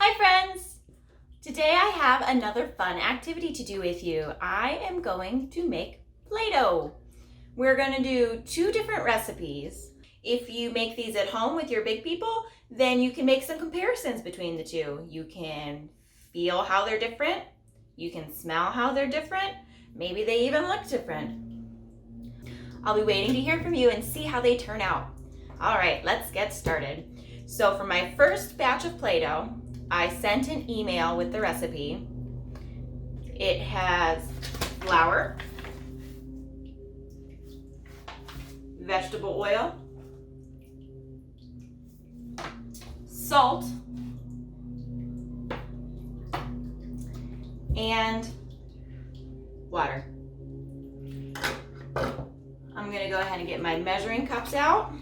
Hi friends! Today I have another fun activity to do with you. I am going to make Play-Doh. We're going to do two different recipes. If you make these at home with your big people, then you can make some comparisons between the two. You can feel how they're different. You can smell how they're different. Maybe they even look different. I'll be waiting to hear from you and see how they turn out. All right, let's get started. So for my first batch of Play-Doh, I sent an email with the recipe. It has flour, vegetable oil, salt, and water. I'm gonna go ahead and get my measuring cups out.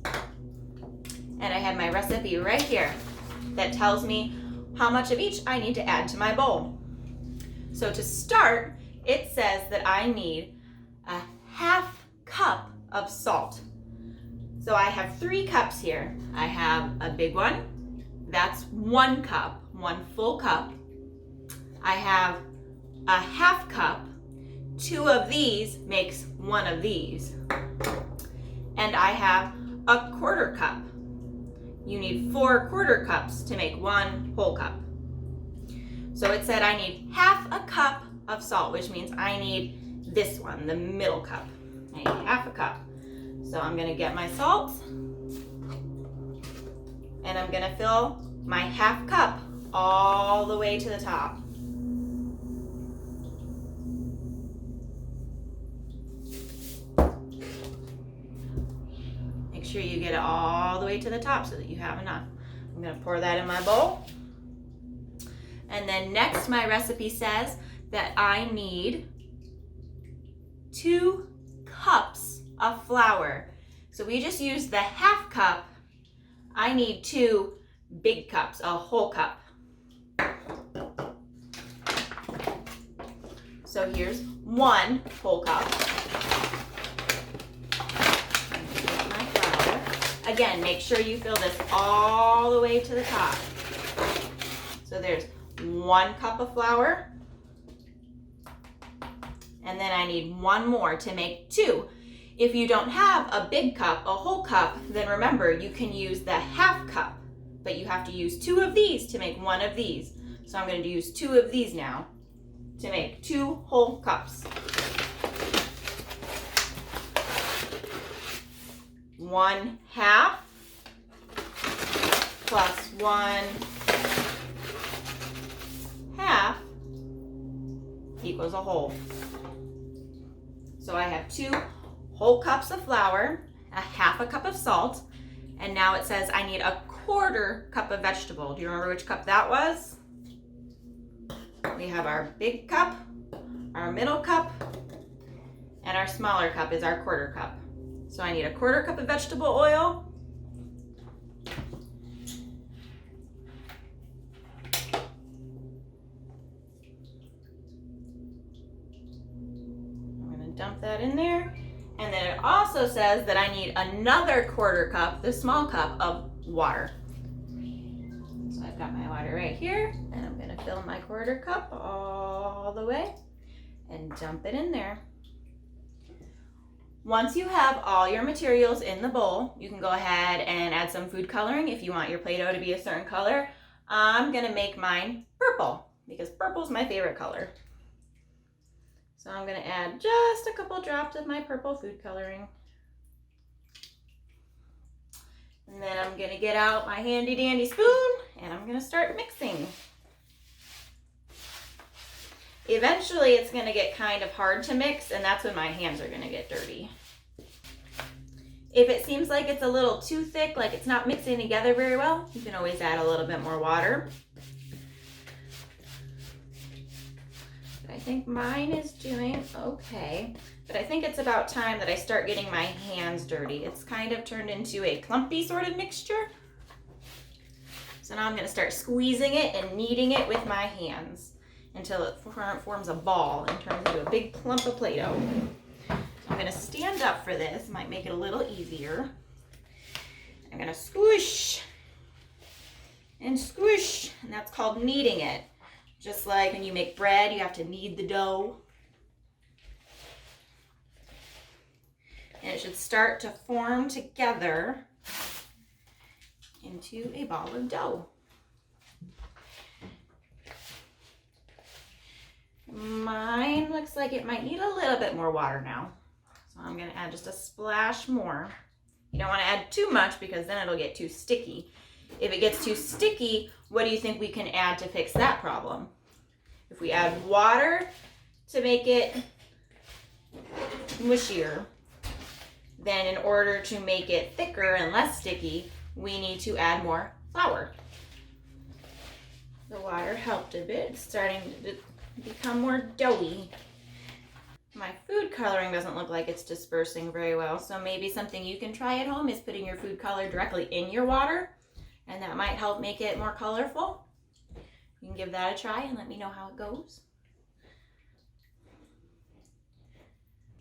And I have my recipe right here that tells me how much of each I need to add to my bowl. So to start, it says that I need a half cup of salt. So I have 3 cups here. I have a big one, that's 1 cup, 1 full cup. I have a half cup, 2 of these makes 1 of these. And I have a quarter cup. You need 4 quarter cups to make 1 whole cup. So it said I need half a cup of salt, which means I need this one, the middle cup. I need half a cup. So I'm gonna get my salt and I'm gonna fill my half cup all the way to the top. Make sure you get it all the way to the top so that you have enough. I'm gonna pour that in my bowl. And then next, my recipe says that I need 2 cups of flour. So we just used the half cup. I need 2 big cups, a whole cup. So here's 1 whole cup. Again, make sure you fill this all the way to the top. So there's 1 cup of flour. And then I need 1 more to make 2. If you don't have a big cup, a whole cup, then remember you can use the half cup, but you have to use 2 of these to make 1 of these. So I'm going to use 2 of these now to make 2 whole cups. 1 half plus 1 half equals a whole. So I have 2 whole cups of flour, a half a cup of salt, and now it says I need a quarter cup of vegetable. Do you remember which cup that was? We have our big cup, our middle cup, and our smaller cup is our quarter cup. So I need a quarter cup of vegetable oil. I'm going to dump that in there. And then it also says that I need another quarter cup, the small cup, of water. So I've got my water right here, and I'm going to fill my quarter cup all the way and dump it in there. Once you have all your materials in the bowl, you can go ahead and add some food coloring if you want your Play-Doh to be a certain color. I'm gonna make mine purple because purple is my favorite color. So I'm gonna add just a couple drops of my purple food coloring. And then I'm gonna get out my handy dandy spoon and I'm gonna start mixing. Eventually it's going to get kind of hard to mix, and that's when my hands are going to get dirty. If it seems like it's a little too thick, like it's not mixing together very well, you can always add a little bit more water. But I think mine is doing okay. But I think it's about time that I start getting my hands dirty. It's kind of turned into a clumpy sort of mixture. So now I'm going to start squeezing it and kneading it with my hands until it forms a ball and turns into a big clump of Play-Doh. I'm going to stand up for this, might make it a little easier. I'm going to squish and squish. And that's called kneading it. Just like when you make bread, you have to knead the dough. And it should start to form together into a ball of dough. Mine looks like it might need a little bit more water now. So I'm going to add just a splash more. You don't want to add too much because then it'll get too sticky. If it gets too sticky, what do you think we can add to fix that problem? If we add water to make it mushier, then in order to make it thicker and less sticky, we need to add more flour. The water helped a bit. It's starting to become more doughy. My food coloring doesn't look like it's dispersing very well, so maybe something you can try at home is putting your food color directly in your water, and that might help make it more colorful. You can give that a try and let me know how it goes.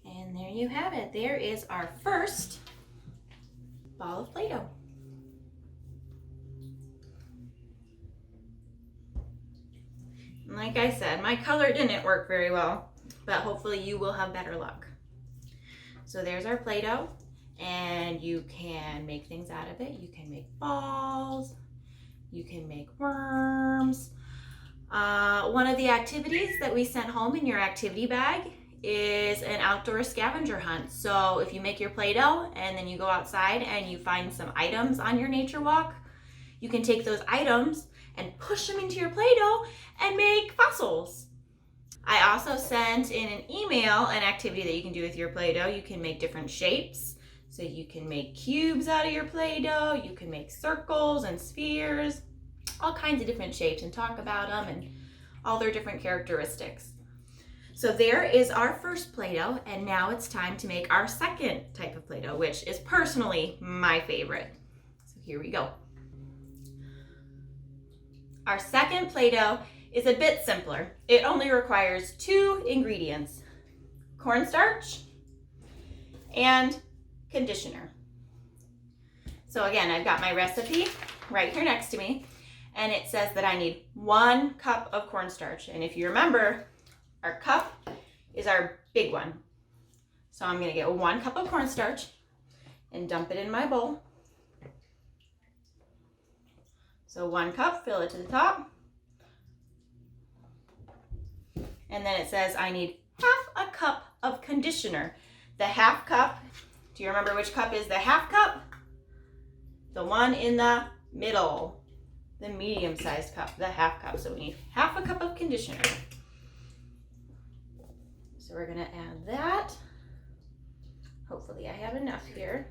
And there you have it. There is our first ball of Play-Doh. And like I said, my color didn't work very well, but hopefully you will have better luck. So there's our Play-Doh, and you can make things out of it. You can make balls, you can make worms. One of the activities that we sent home in your activity bag is an outdoor scavenger hunt. So if you make your Play-Doh and then you go outside and you find some items on your nature walk, you can take those items and push them into your Play-Doh and make fossils. I also sent in an email an activity that you can do with your Play-Doh. You can make different shapes. So you can make cubes out of your Play-Doh. You can make circles and spheres, all kinds of different shapes, and talk about them and all their different characteristics. So there is our first Play-Doh, and now it's time to make our second type of Play-Doh, which is personally my favorite. So here we go. Our second Play-Doh is a bit simpler. It only requires 2 ingredients: cornstarch and conditioner. So again, I've got my recipe right here next to me, and it says that I need 1 cup of cornstarch. And if you remember, our cup is our big one. So I'm gonna get 1 cup of cornstarch and dump it in my bowl. So 1 cup, fill it to the top. And then it says I need half a cup of conditioner. The half cup, do you remember which cup is the half cup? The one in the middle, the medium-sized cup, the half cup. So we need half a cup of conditioner. So we're gonna add that. Hopefully I have enough here.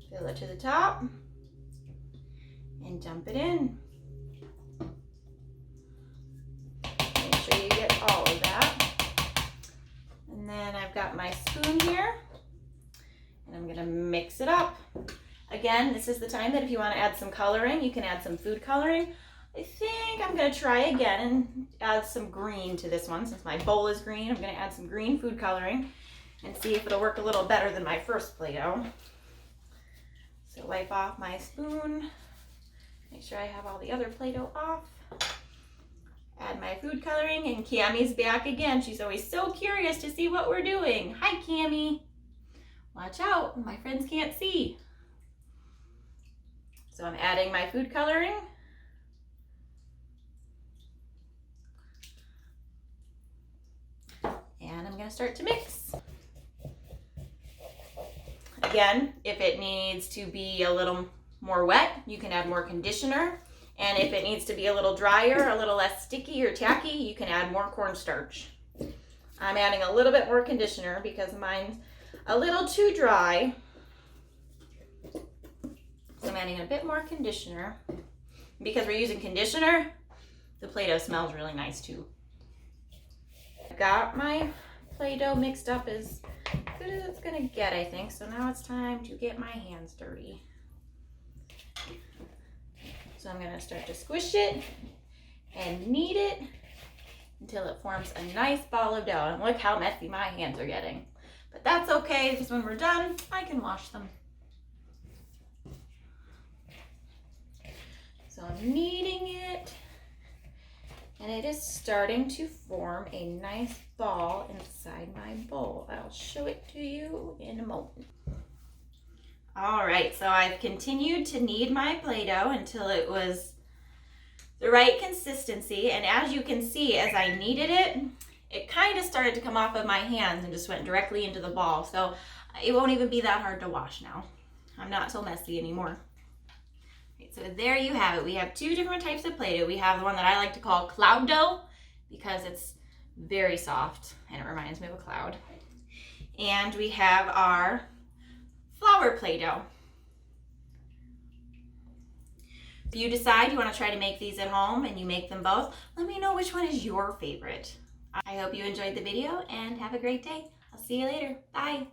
Fill it to the top and dump it in. Make sure you get all of that. And then I've got my spoon here, and I'm gonna mix it up. Again, this is the time that if you want to add some coloring, you can add some food coloring. I think I'm gonna try again and add some green to this one. Since my bowl is green, I'm gonna add some green food coloring and see if it'll work a little better than my first Play-Doh. So wipe off my spoon, make sure I have all the other Play-Doh off. Add my food coloring, and Cammie's back again. She's always so curious to see what we're doing. Hi, Cammie. Watch out, my friends can't see. So I'm adding my food coloring. And I'm gonna start to mix. Again, if it needs to be a little more wet, you can add more conditioner. And if it needs to be a little drier, a little less sticky or tacky, you can add more cornstarch. I'm adding a little bit more conditioner because mine's a little too dry. So I'm adding a bit more conditioner. Because we're using conditioner, the Play-Doh smells really nice too. I've got my Play-Doh mixed up as good as it's gonna get, I think. So now it's time to get my hands dirty. So I'm gonna start to squish it and knead it until it forms a nice ball of dough. And look how messy my hands are getting. But that's okay, because when we're done, I can wash them. I'm kneading it, and it is starting to form a nice ball inside my bowl. I'll show it to you in a moment. All right, so I've continued to knead my Play-Doh until it was the right consistency, and as you can see, as I kneaded it, it kind of started to come off of my hands and just went directly into the ball, so it won't even be that hard to wash now. I'm not so messy anymore. So there you have it. We have two different types of Play-Doh. We have the one that I like to call cloud dough because it's very soft and it reminds me of a cloud. And we have our flour Play-Doh. If you decide you want to try to make these at home and you make them both, let me know which one is your favorite. I hope you enjoyed the video and have a great day. I'll see you later. Bye.